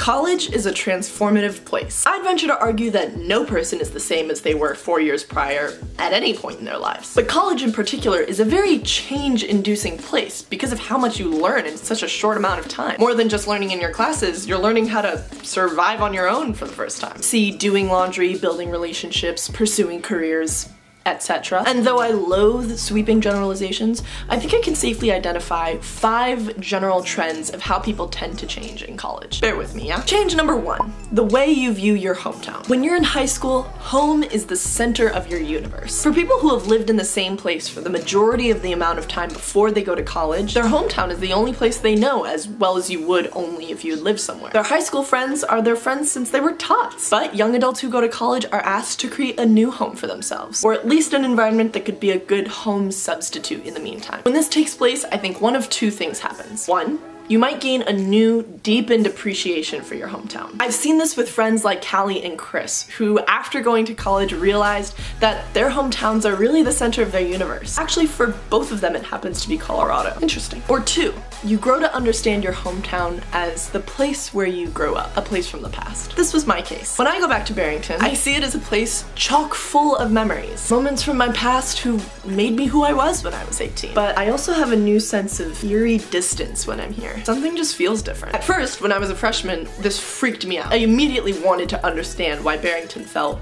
College is a transformative place. I'd venture to argue that no person is the same as they were 4 years prior at any point in their lives. But college in particular is a very change-inducing place because of how much you learn in such a short amount of time. More than just learning in your classes, you're learning how to survive on your own for the first time. See, doing laundry, building relationships, pursuing careers, etc. And though I loathe sweeping generalizations, I think I can safely identify 5 general trends of how people tend to change in college. Bear with me, yeah? Change number 1, the way you view your hometown. When you're in high school, home is the center of your universe. For people who have lived in the same place for the majority of the amount of time before they go to college, their hometown is the only place they know as well as you would only if you had lived somewhere. Their high school friends are their friends since they were tots. But young adults who go to college are asked to create a new home for themselves, or at least an environment that could be a good home substitute in the meantime. When this takes place, I think one of 2 things happens. 1, you might gain a new, deepened appreciation for your hometown. I've seen this with friends like Callie and Chris, who after going to college realized that their hometowns are really the center of their universe. Actually, for both of them, it happens to be Colorado. Interesting. Or 2, you grow to understand your hometown as the place where you grew up, a place from the past. This was my case. When I go back to Barrington, I see it as a place chock full of memories. Moments from my past who made me who I was when I was 18. But I also have a new sense of eerie distance when I'm here. Something just feels different. At first, when I was a freshman, this freaked me out. I immediately wanted to understand why Barrington felt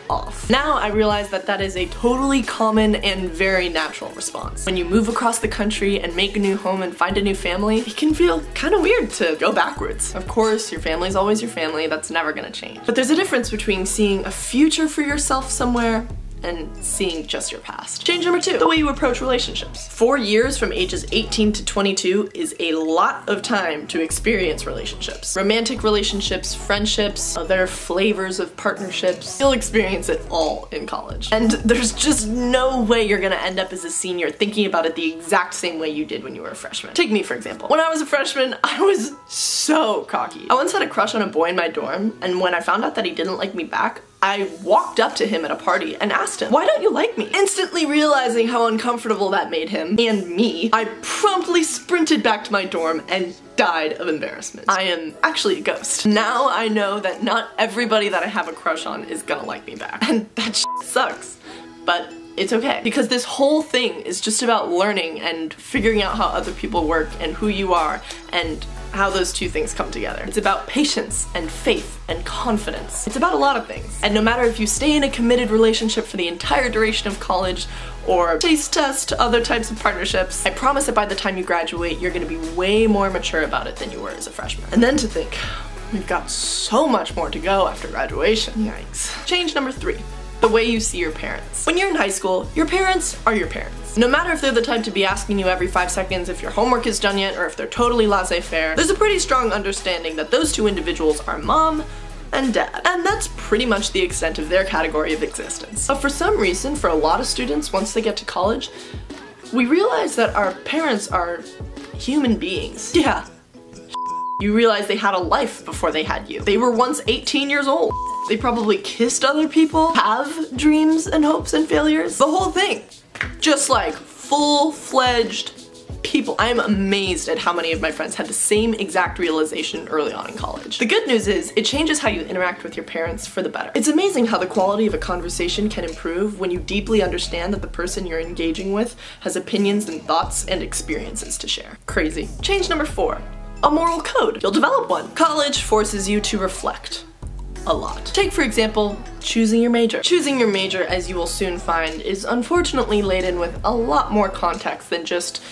off. Now I realize that that is a totally common and very natural response. When you move across the country and make a new home and find a new family, it can feel kind of weird to go backwards. Of course, your family's always your family, that's never gonna change. But there's a difference between seeing a future for yourself somewhere and seeing just your past. Change number 2, the way you approach relationships. 4 years from ages 18 to 22 is a lot of time to experience relationships. Romantic relationships, friendships, other flavors of partnerships. You'll experience it all in college. And there's just no way you're gonna end up as a senior thinking about it the exact same way you did when you were a freshman. Take me, for example. When I was a freshman, I was so cocky. I once had a crush on a boy in my dorm, and when I found out that he didn't like me back, I walked up to him at a party and asked him, "Why don't you like me?" Instantly realizing how uncomfortable that made him and me, I promptly sprinted back to my dorm and died of embarrassment. I am actually a ghost. Now I know that not everybody that I have a crush on is gonna like me back. And that sucks. But it's okay. Because this whole thing is just about learning and figuring out how other people work and who you are and how those 2 things come together. It's about patience and faith and confidence. It's about a lot of things. And no matter if you stay in a committed relationship for the entire duration of college or taste test other types of partnerships, I promise that by the time you graduate, you're gonna be way more mature about it than you were as a freshman. And then to think, we've got so much more to go after graduation. Yikes. Change number 3. The way you see your parents. When you're in high school, your parents are your parents. No matter if they're the type to be asking you every 5 seconds if your homework is done yet or if they're totally laissez-faire, there's a pretty strong understanding that those 2 individuals are mom and dad. And that's pretty much the extent of their category of existence. But for some reason, for a lot of students, once they get to college, we realize that our parents are human beings. Yeah. You realize they had a life before they had you. They were once 18 years old. They probably kissed other people, have dreams and hopes and failures. The whole thing. Just like full-fledged people. I'm amazed at how many of my friends had the same exact realization early on in college. The good news is, it changes how you interact with your parents for the better. It's amazing how the quality of a conversation can improve when you deeply understand that the person you're engaging with has opinions and thoughts and experiences to share. Crazy. Change number 4. A moral code. You'll develop one. College forces you to reflect a lot. Take, for example, choosing your major. Choosing your major, as you will soon find, is unfortunately laden with a lot more context than just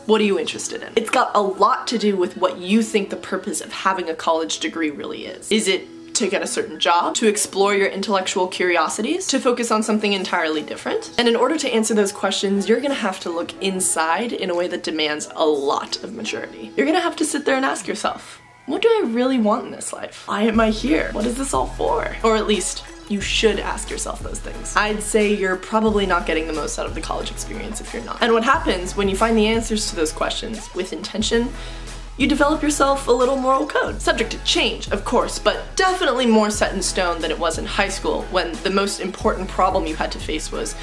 what are you interested in. It's got a lot to do with what you think the purpose of having a college degree really is. Is it to get a certain job, to explore your intellectual curiosities, to focus on something entirely different? And in order to answer those questions, you're gonna have to look inside in a way that demands a lot of maturity. You're gonna have to sit there and ask yourself, what do I really want in this life? Why am I here? What is this all for? Or at least, you should ask yourself those things. I'd say you're probably not getting the most out of the college experience if you're not. And what happens when you find the answers to those questions with intention, you develop yourself a little moral code. Subject to change, of course, but definitely more set in stone than it was in high school when the most important problem you had to face was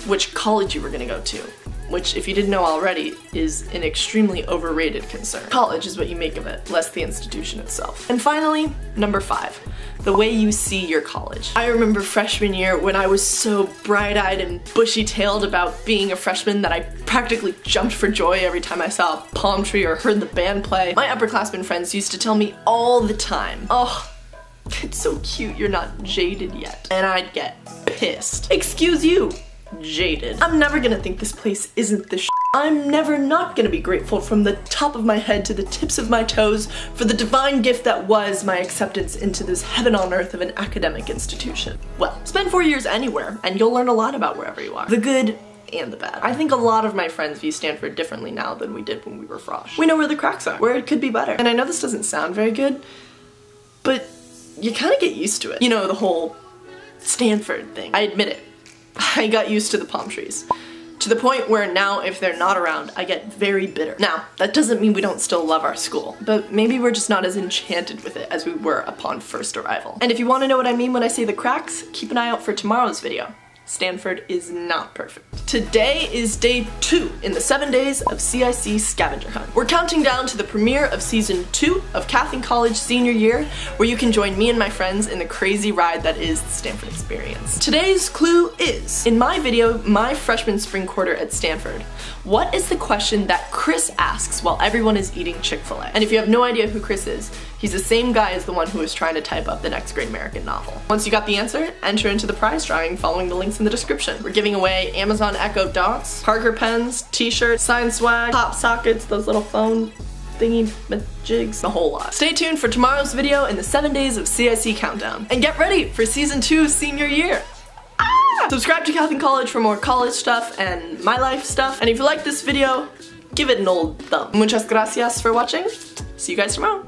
which college you were gonna go to. which, if you didn't know already, is an extremely overrated concern. College is what you make of it, less the institution itself. And finally, number 5. The way you see your college. I remember freshman year when I was so bright-eyed and bushy-tailed about being a freshman that I practically jumped for joy every time I saw a palm tree or heard the band play. My upperclassmen friends used to tell me all the time, "Oh, it's so cute you're not jaded yet." And I'd get pissed. Excuse you, jaded. I'm never gonna think this place isn't the shit. I'm never not gonna be grateful from the top of my head to the tips of my toes for the divine gift that was my acceptance into this heaven on earth of an academic institution. Well, spend 4 years anywhere and you'll learn a lot about wherever you are. The good and the bad. I think a lot of my friends view Stanford differently now than we did when we were frosh. We know where the cracks are, where it could be better. And I know this doesn't sound very good, but you kind of get used to it. You know, the whole Stanford thing. I admit it. I got used to the palm trees. To the point where now, if they're not around, I get very bitter. Now, that doesn't mean we don't still love our school, but maybe we're just not as enchanted with it as we were upon first arrival. And if you want to know what I mean when I say the cracks, keep an eye out for tomorrow's video. Stanford is not perfect. Today is day 2 in the 7 days of CiC Scavenger Hunt. We're counting down to the premiere of season 2 of Cath in College senior year, where you can join me and my friends in the crazy ride that is the Stanford experience. Today's clue is, in my video, My Freshman Spring Quarter at Stanford, what is the question that Chris asks while everyone is eating Chick-fil-A? And if you have no idea who Chris is, he's the same guy as the one who was trying to type up the next great American novel. Once you got the answer, enter into the prize drawing following the links in the description. We're giving away Amazon Echo Dots, Parker pens, t-shirts, sign swag, pop sockets, those little phone thingy jigs, a whole lot. Stay tuned for tomorrow's video in the 7 days of CiC countdown. And get ready for season 2 senior year. Subscribe to Cath in College for more college stuff and my life stuff. And if you like this video, give it an old thumb. Muchas gracias for watching. See you guys tomorrow.